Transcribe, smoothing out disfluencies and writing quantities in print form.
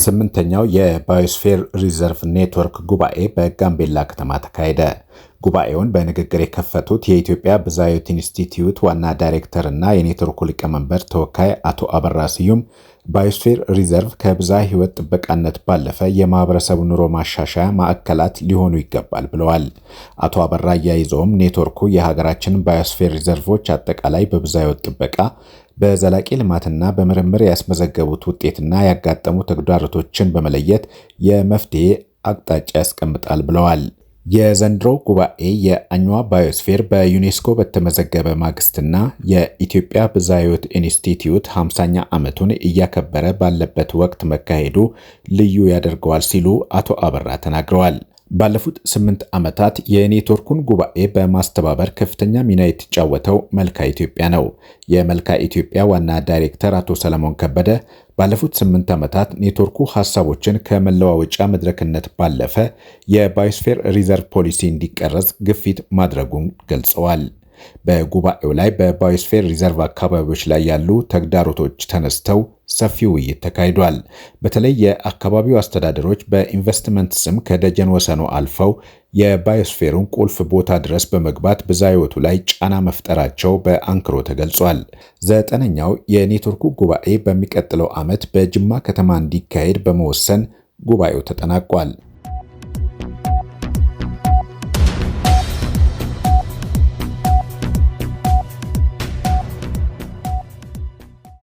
ስምንተኛው የባዮስፌር ሪዘርቭ ኔትወርክ ጉባኤ በጋምቤላ ከተማ ተካሄደ። ጉባኤውን በንግግር የከፈቱት የኢትዮጵያ ብዝሃ ሕይወት ኢንስቲትዩት ዋና ዳይሬክተር እና የኔትወርኩ ሊቀመንበር ተወካይ አቶ አበራ ስዩም ባዮስፌር ሪዘርቭ ከብዝሃ ሕይወት ጥበቃነት ባለፈ የማህበረሰብ ኑሮ ማሻሻያ ማዕከላት ሊሆኑ ይገባል ብለዋል። አቶ አበራ አያይዘውም ኔትወርኩ የሀገራችን ባዮስፌር ሪዘርቮች አጠቃላይ በብዝሃ ሕይወት ጥበቃ በዘላቂ ልማትና በምርምር ያስመዘገቡት ውጤትና ያጋጠሙ ተግዳሮቶችን በመለየት የመፍትሄ አቅጣጫ ያስቀምጣል ብለዋል። የዘንድሮው ጉባኤ የአኝዋ ባዮስፌር በዩኔስኮ በተመዘገበ ማግስትና የኢትዮጵያ ብዝሃ ሕይወት ኢንስቲትዩት 50ኛ ዓመቱን እያከበረ ባለበት ወቅት መካሄዱ ልዩ ያደርገዋል ሲሉ አቶ አበራ ተናግረዋል። ባለፉት 8 ዓመታት የኔትወርኩን ጉባኤ በማስተባበር ከፍተኛ ሚና የተጫወተው መልካ ኢትዮጵያ ነው። የመልካ ኢትዮጵያ ዋና ዳይሬክተር አቶ ሰለሞን ከበደ ባለፉት 8 ዓመታት ኔትወርኩ ሐሳቦችን ከመለዋወጫ መድረክነት ባለፈ የባዮስፌር ሪዘርቭ ፖሊሲ እንዲቀረጽ ግፊት ማድረጉን ገልጸዋል። በጉባኤው ላይ በባዮስፌር ሪዘርቭ አካባቢዎች ላይ ያሉ ተግዳሮቶች ተነስተው ሰፊ ውይይት ተካሂዷል። በተለይ የአካባቢው አስተዳደሮች በኢንቨስትመንት ስም ከደጀን ወሰኑ አልፈው የባዮስፌሩን ቁልፍ ቦታ ድረስ በመግባት ብዝሃ ሕይወቱ ላይ ጫና መፍጠራቸው በአንክሮ ተገልጿል። 9ኛው የኔትወርኩ ጉባኤ በሚቀጥለው ዓመት በጅማ ከተማ እንዲካሄድ በመወሰን ጉባኤው ተጠናቋል።